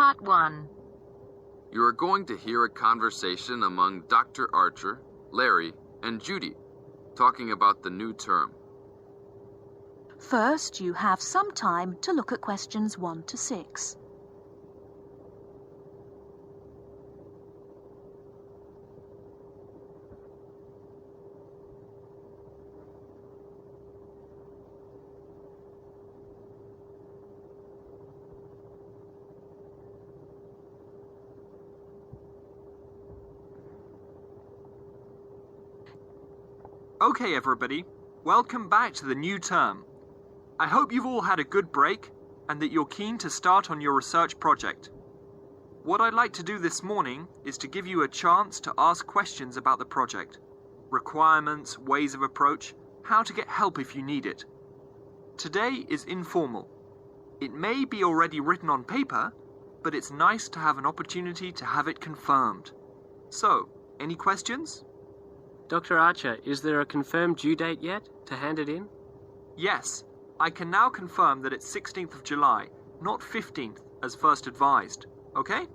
Part 1. You are going to hear a conversation among Dr. Archer, Larry, and Judy, talking about the new term. First, you have some time to look at questions 1 to 6. Okay, everybody, welcome back to the new term. I hope you've all had a good break and that you're keen to start on your research project. What I'd like to do this morning is to give you a chance to ask questions about the project, requirements, ways of approach, how to get help if you need it. Today is informal. It may be already written on paper, but it's nice to have an opportunity to have it confirmed. So, any questions? Dr. Archer, is there a confirmed due date yet to hand it in? Yes, I can now confirm that it's 16th of July, not 15th as first advised, okay?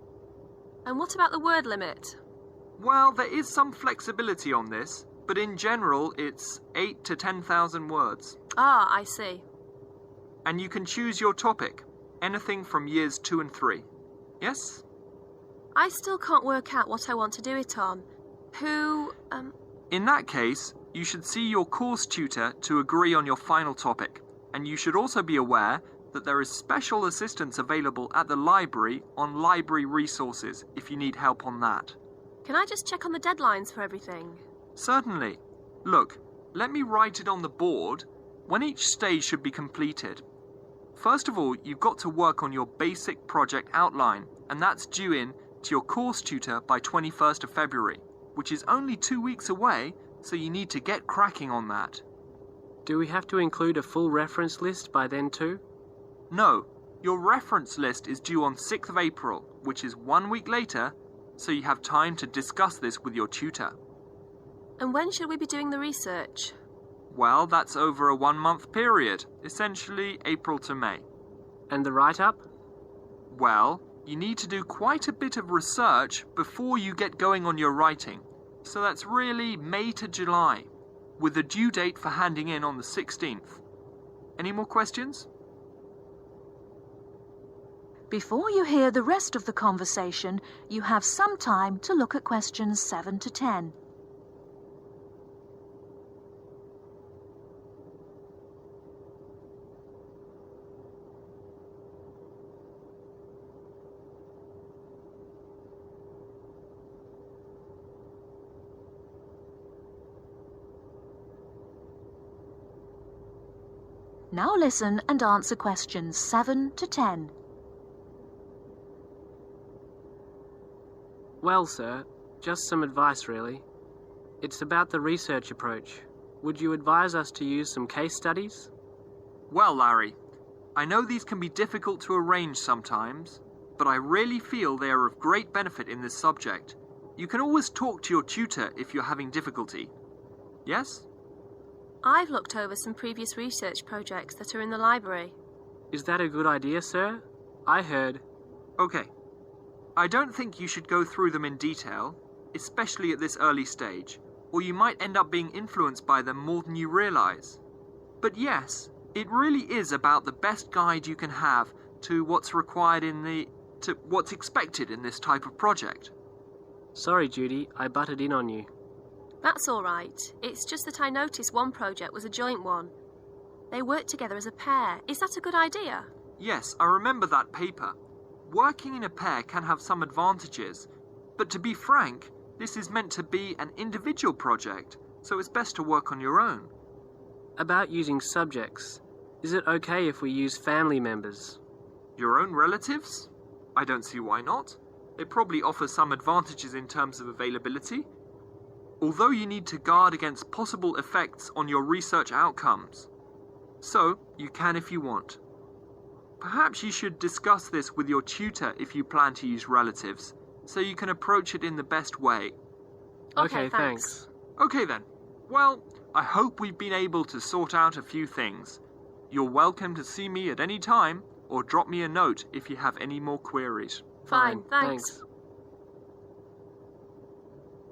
And what about the word limit? Well, there is some flexibility on this, but in general it's 8 to 10,000 words. Ah, I see. And you can choose your topic, anything from years 2 and 3. Yes? I still can't work out what I want to do it on. In that case, you should see your course tutor to agree on your final topic, and you should also be aware that there is special assistance available at the library on library resources if you need help on that. Can I just check on the deadlines for everything? Certainly. Look, let me write it on the board when each stage should be completed. First of all, you've got to work on your basic project outline, and that's due in to your course tutor by 21st of February. Which is only 2 weeks away, so you need to get cracking on that. Do we have to include a full reference list by then too? No, your reference list is due on 6th of April, which is 1 week later, so you have time to discuss this with your tutor. And when should we be doing the research? Well, that's over a 1-month period, essentially April to May. And the write-up? Well, you need to do quite a bit of research before you get going on your writing. So that's really May to July, with a due date for handing in on the 16th. Any more questions? Before you hear the rest of the conversation, you have some time to look at questions 7 to 10. Now listen and answer questions 7 to 10. Well, sir, just some advice really. It's about the research approach. Would you advise us to use some case studies? Well, Larry, I know these can be difficult to arrange sometimes, but I really feel they are of great benefit in this subject. You can always talk to your tutor if you're having difficulty. Yes? I've looked over some previous research projects that are in the library. Is that a good idea, sir? I heard... Okay. I don't think you should go through them in detail, especially at this early stage, or you might end up being influenced by them more than you realize. But yes, it really is about the best guide you can have to what's required to what's expected in this type of project. Sorry, Judy, I butted in on you. That's all right. It's just that I noticed one project was a joint one. They worked together as a pair. Is that a good idea? Yes, I remember that paper. Working in a pair can have some advantages, but to be frank, this is meant to be an individual project, so it's best to work on your own. About using subjects, is it okay if we use family members? Your own relatives? I don't see why not. They probably offer some advantages in terms of availability. Although you need to guard against possible effects on your research outcomes. So, you can if you want. Perhaps you should discuss this with your tutor if you plan to use relatives, so you can approach it in the best way. Okay, thanks. Okay then. Well, I hope we've been able to sort out a few things. You're welcome to see me at any time, or drop me a note if you have any more queries. Fine, thanks.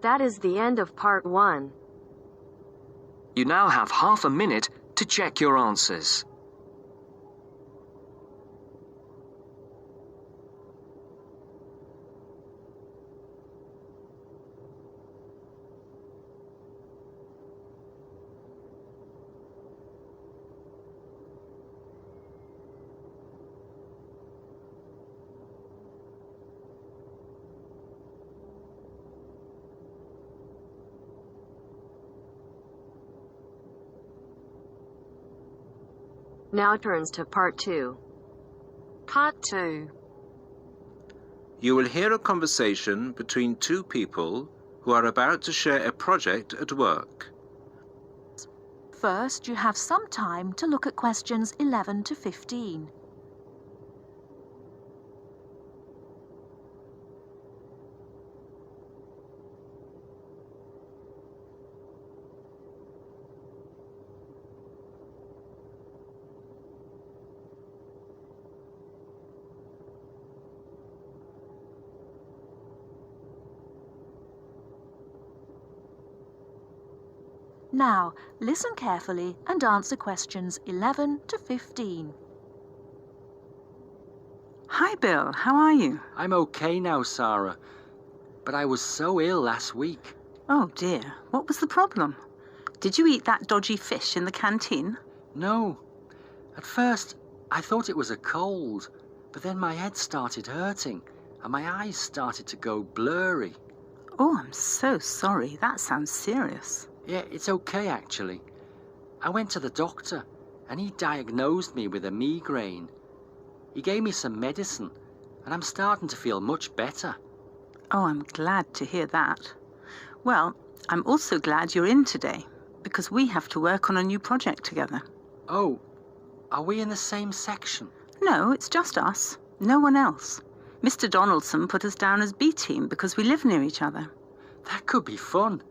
That is the end of part 1. You now have half a minute to check your answers. Now turns to part 2. Part 2. You will hear a conversation between two people who are about to share a project at work. First, you have some time to look at questions 11 to 15. Now, listen carefully and answer questions 11 to 15. Hi, Bill. How are you? I'm okay now, Sarah. But I was so ill last week. Oh, dear. What was the problem? Did you eat that dodgy fish in the canteen? No. At first, I thought it was a cold, but then my head started hurting and my eyes started to go blurry. Oh, I'm so sorry. That sounds serious. Yeah, it's okay, actually. I went to the doctor, and he diagnosed me with a migraine. He gave me some medicine, and I'm starting to feel much better. Oh, I'm glad to hear that. Well, I'm also glad you're in today, because we have to work on a new project together. Oh, are we in the same section? No, it's just us. No one else. Mr. Donaldson put us down as B team because we live near each other. That could be fun.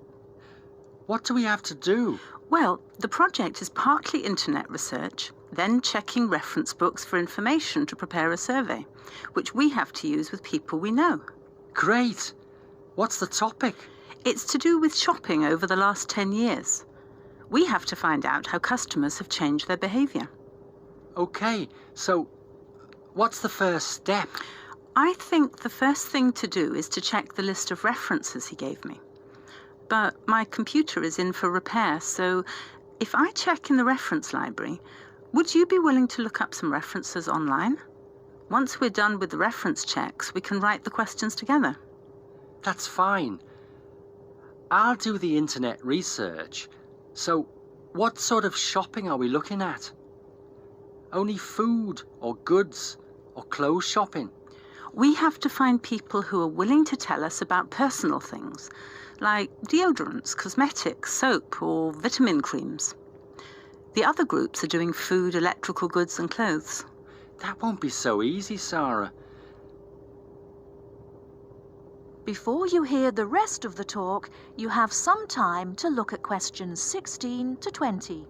What do we have to do? Well, the project is partly internet research, then checking reference books for information to prepare a survey, which we have to use with people we know. Great! What's the topic? It's to do with shopping over the last 10 years. We have to find out how customers have changed their behaviour. Okay, so what's the first step? I think the first thing to do is to check the list of references he gave me. But my computer is in for repair, so if I check in the reference library, would you be willing to look up some references online? Once we're done with the reference checks, we can write the questions together. That's fine. I'll do the internet research. So, what sort of shopping are we looking at? Only food or goods or clothes shopping? We have to find people who are willing to tell us about personal things, like deodorants, cosmetics, soap, or vitamin creams. The other groups are doing food, electrical goods, and clothes. That won't be so easy, Sarah. Before you hear the rest of the talk, you have some time to look at questions 16 to 20.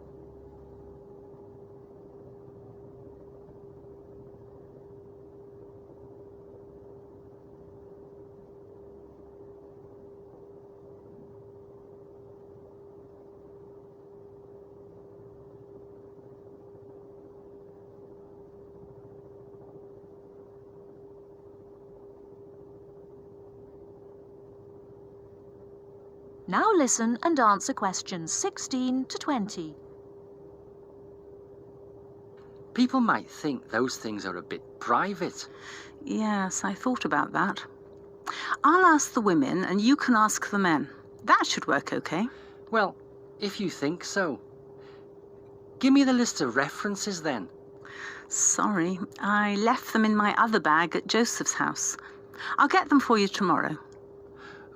Now listen and answer questions 16 to 20. People might think those things are a bit private. Yes, I thought about that. I'll ask the women and you can ask the men. That should work okay. Well, if you think so. Give me the list of references then. Sorry, I left them in my other bag at Joseph's house. I'll get them for you tomorrow.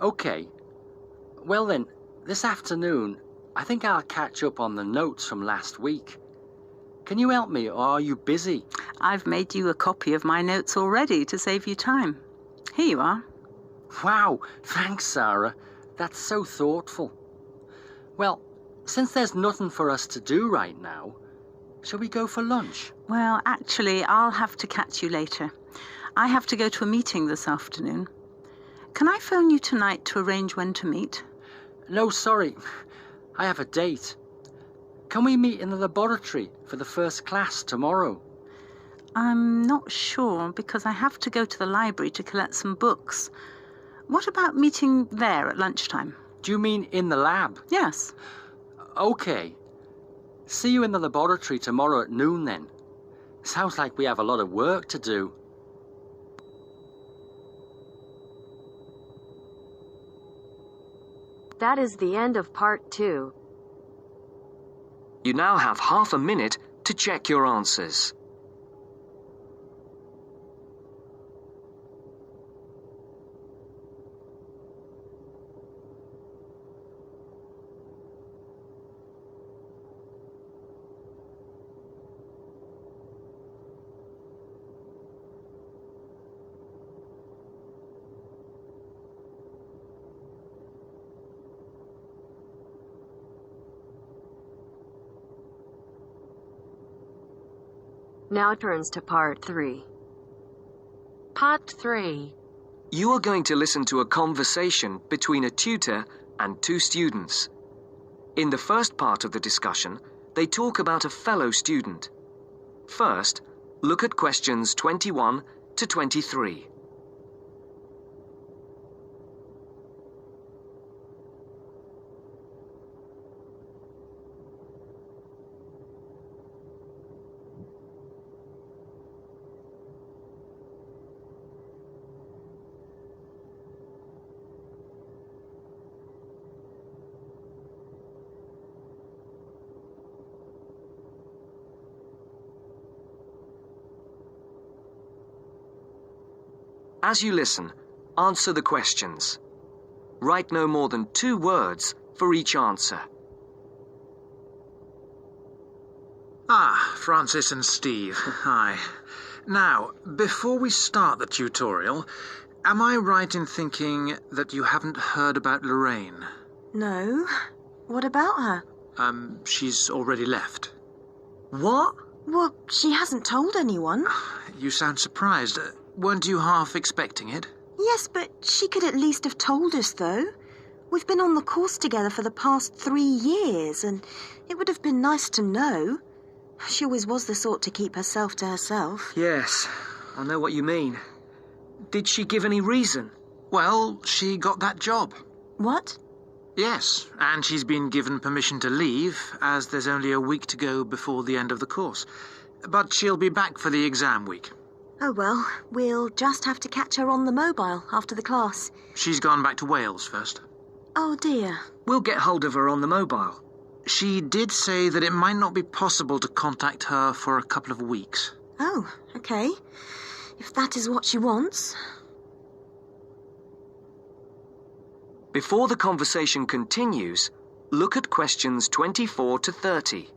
Okay. Well then, this afternoon, I think I'll catch up on the notes from last week. Can you help me, or are you busy? I've made you a copy of my notes already to save you time. Here you are. Wow, thanks, Sarah. That's so thoughtful. Well, since there's nothing for us to do right now, shall we go for lunch? Well, actually, I'll have to catch you later. I have to go to a meeting this afternoon. Can I phone you tonight to arrange when to meet? No, sorry. I have a date. Can we meet in the laboratory for the first class tomorrow? I'm not sure because I have to go to the library to collect some books. What about meeting there at lunchtime? Do you mean in the lab? Yes. Okay. See you in the laboratory tomorrow at noon then. Sounds like we have a lot of work to do. That is the end of part 2. You now have half a minute to check your answers. Now turns to part 3. Part 3. You are going to listen to a conversation between a tutor and 2 students. In the first part of the discussion, they talk about a fellow student. First, look at questions 21 to 23. As you listen, answer the questions. Write no more than 2 words for each answer. Ah, Francis and Steve, hi. Now, before we start the tutorial, am I right in thinking that you haven't heard about Lorraine? No. What about her? She's already left. What? Well, she hasn't told anyone. You sound surprised. Weren't you half expecting it? Yes, but she could at least have told us, though. We've been on the course together for the past 3 years, and it would have been nice to know. She always was the sort to keep herself to herself. Yes, I know what you mean. Did she give any reason? Well, she got that job. What? Yes, and she's been given permission to leave, as there's only a week to go before the end of the course. But she'll be back for the exam week. Oh well, we'll just have to catch her on the mobile after the class. She's gone back to Wales first. Oh dear. We'll get hold of her on the mobile. She did say that it might not be possible to contact her for a couple of weeks. Oh, okay. If that is what she wants. Before the conversation continues, look at questions 24 to 30.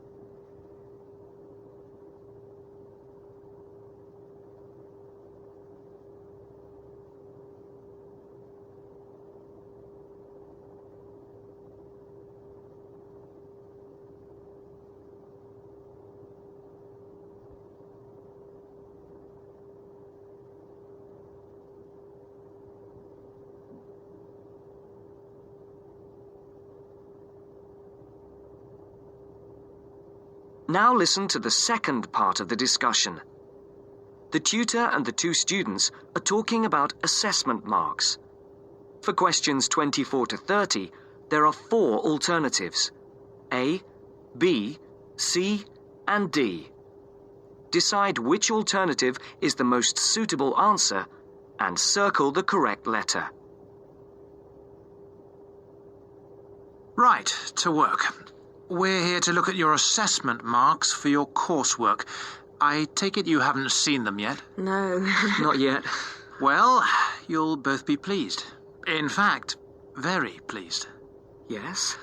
Now listen to the second part of the discussion. The tutor and the 2 students are talking about assessment marks. For questions 24 to 30, there are 4 alternatives: A, B, C, and D. Decide which alternative is the most suitable answer and circle the correct letter. Right, to work. We're here to look at your assessment marks for your coursework. I take it you haven't seen them yet? No. Not yet. Well, you'll both be pleased. In fact, very pleased. Yes?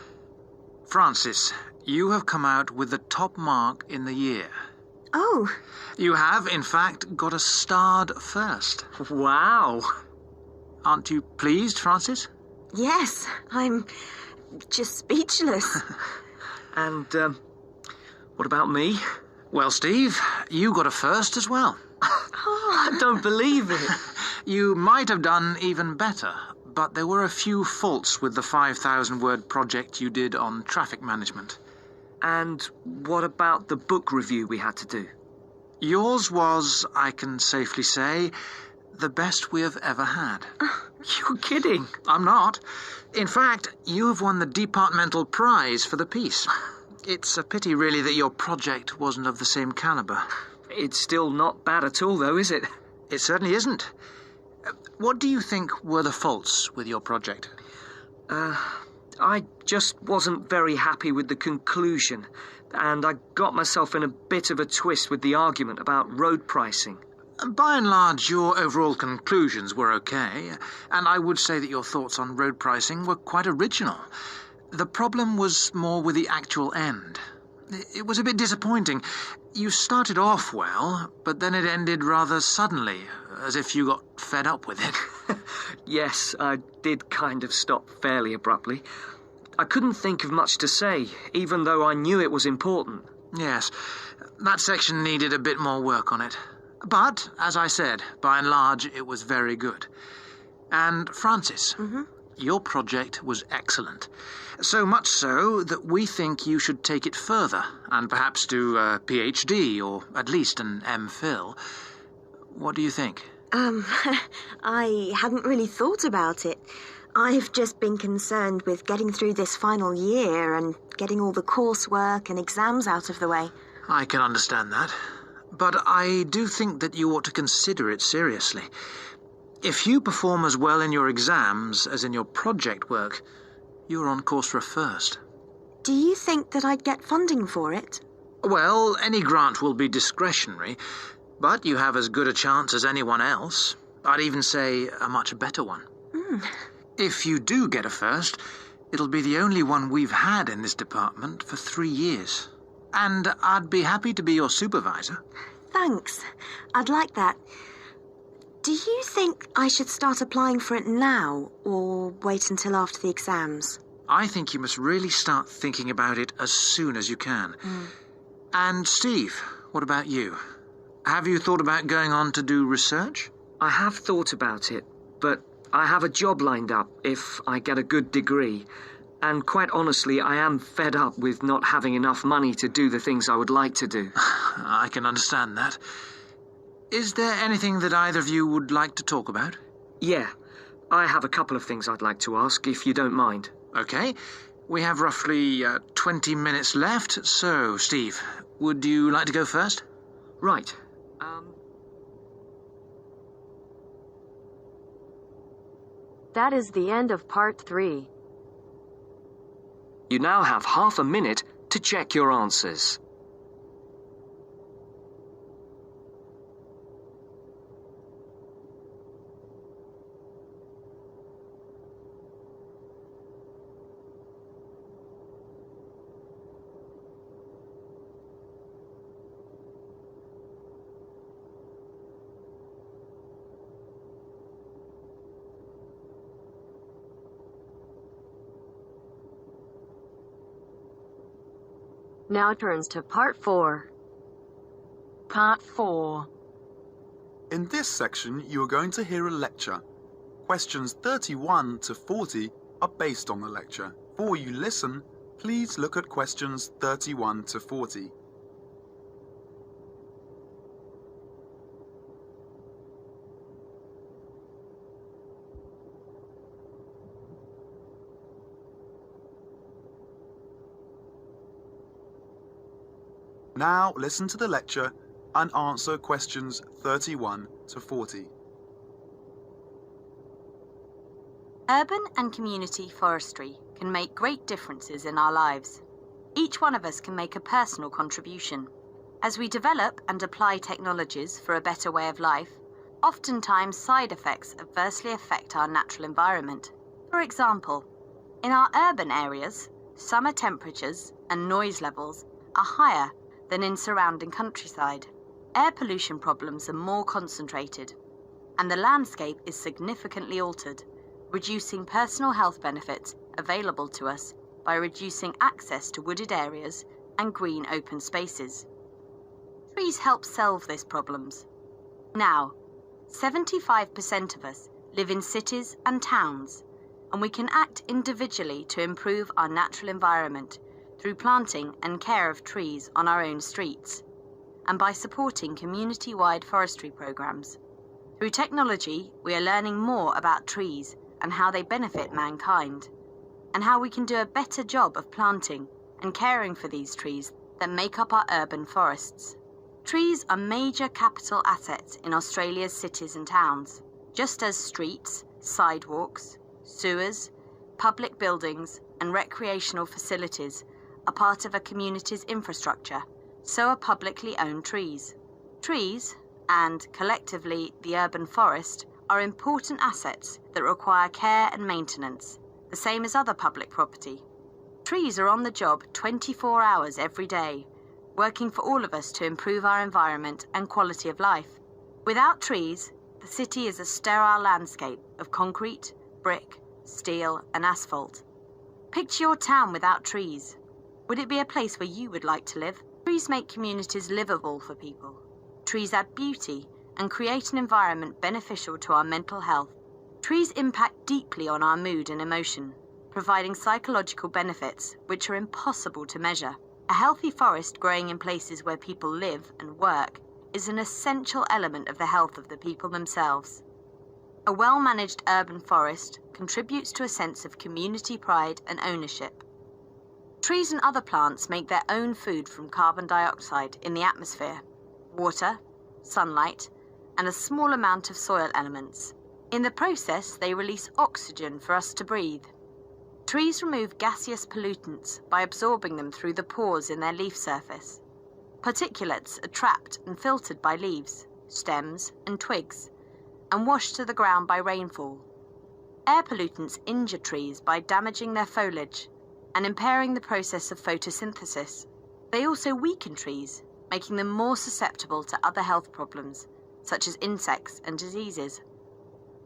Francis, you have come out with the top mark in the year. Oh. You have, in fact, got a starred first. Wow. Aren't you pleased, Francis? Yes, I'm just speechless. And, what about me? Well, Steve, you got a first as well. Oh. I don't believe it. You might have done even better, but there were a few faults with the 5,000-word project you did on traffic management. And what about the book review we had to do? Yours was, I can safely say, the best we have ever had. You're kidding. I'm not. In fact, you have won the departmental prize for the piece. It's a pity, really, that your project wasn't of the same caliber. It's still not bad at all, though, is it? It certainly isn't. What do you think were the faults with your project? I just wasn't very happy with the conclusion, and I got myself in a bit of a twist with the argument about road pricing. By and large, your overall conclusions were okay, and I would say that your thoughts on road pricing were quite original. The problem was more with the actual end. It was a bit disappointing. You started off well, but then it ended rather suddenly, as if you got fed up with it. Yes, I did kind of stop fairly abruptly. I couldn't think of much to say, even though I knew it was important. Yes, that section needed a bit more work on it. But, as I said, by and large, it was very good. And Francis, your project was excellent. So much so that we think you should take it further and perhaps do a PhD or at least an MPhil. What do you think? I hadn't really thought about it. I've just been concerned with getting through this final year and getting all the coursework and exams out of the way. I can understand that. But I do think that you ought to consider it seriously. If you perform as well in your exams as in your project work, you're on course for a first. Do you think that I'd get funding for it? Well, any grant will be discretionary, but you have as good a chance as anyone else. I'd even say a much better one. If you do get a first, it'll be the only one we've had in this department for 3 years. And I'd be happy to be your supervisor. Thanks. I'd like that. Do you think I should start applying for it now, or wait until after the exams? I think you must really start thinking about it as soon as you can. And Steve, what about you? Have you thought about going on to do research? I have thought about it, but I have a job lined up if I get a good degree. And quite honestly, I am fed up with not having enough money to do the things I would like to do. I can understand that. Is there anything that either of you would like to talk about? Yeah, I have a couple of things I'd like to ask, if you don't mind. Okay. We have roughly 20 minutes left, so, Steve, would you like to go first? Right. That is the end of part 3. You now have half a minute to check your answers. Now turns to part 4. Part 4. In this section, you are going to hear a lecture. Questions 31 to 40 are based on the lecture. Before you listen, please look at questions 31 to 40. Now listen to the lecture and answer questions 31 to 40. Urban and community forestry can make great differences in our lives. Each one of us can make a personal contribution. As we develop and apply technologies for a better way of life, oftentimes side effects adversely affect our natural environment. For example, in our urban areas, summer temperatures and noise levels are higher than in surrounding countryside. Air pollution problems are more concentrated, and the landscape is significantly altered, reducing personal health benefits available to us by reducing access to wooded areas and green open spaces. Trees help solve these problems. Now, 75% of us live in cities and towns, and we can act individually to improve our natural environment through planting and care of trees on our own streets, and by supporting community-wide forestry programs. Through technology, we are learning more about trees and how they benefit mankind, and how we can do a better job of planting and caring for these trees that make up our urban forests. Trees are major capital assets in Australia's cities and towns. Just as streets, sidewalks, sewers, public buildings, and recreational facilities are part of a community's infrastructure, so are publicly owned trees. Trees, and collectively the urban forest, are important assets that require care and maintenance, the same as other public property. Trees are on the job 24 hours every day, working for all of us to improve our environment and quality of life. Without trees, the city is a sterile landscape of concrete, brick, steel, and asphalt. Picture your town without trees. Would it be a place where you would like to live? Trees make communities livable for people. Trees add beauty and create an environment beneficial to our mental health. Trees impact deeply on our mood and emotion, providing psychological benefits which are impossible to measure. A healthy forest growing in places where people live and work is an essential element of the health of the people themselves. A well-managed urban forest contributes to a sense of community pride and ownership. Trees and other plants make their own food from carbon dioxide in the atmosphere, water, sunlight, and a small amount of soil elements. In the process, they release oxygen for us to breathe. Trees remove gaseous pollutants by absorbing them through the pores in their leaf surface. Particulates are trapped and filtered by leaves, stems, and twigs, and washed to the ground by rainfall. Air pollutants injure trees by damaging their foliage and impairing the process of photosynthesis. They also weaken trees, making them more susceptible to other health problems, such as insects and diseases.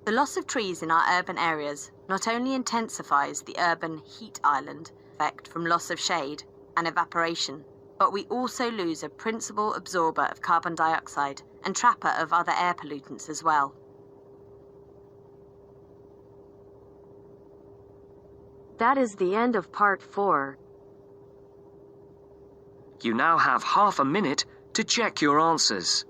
The loss of trees in our urban areas not only intensifies the urban heat island effect from loss of shade and evaporation, but we also lose a principal absorber of carbon dioxide and trapper of other air pollutants as well. That is the end of part 4. You now have half a minute to check your answers.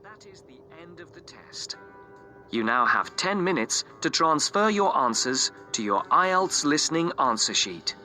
That is the end of the test. You now have 10 minutes to transfer your answers to your IELTS Listening answer sheet.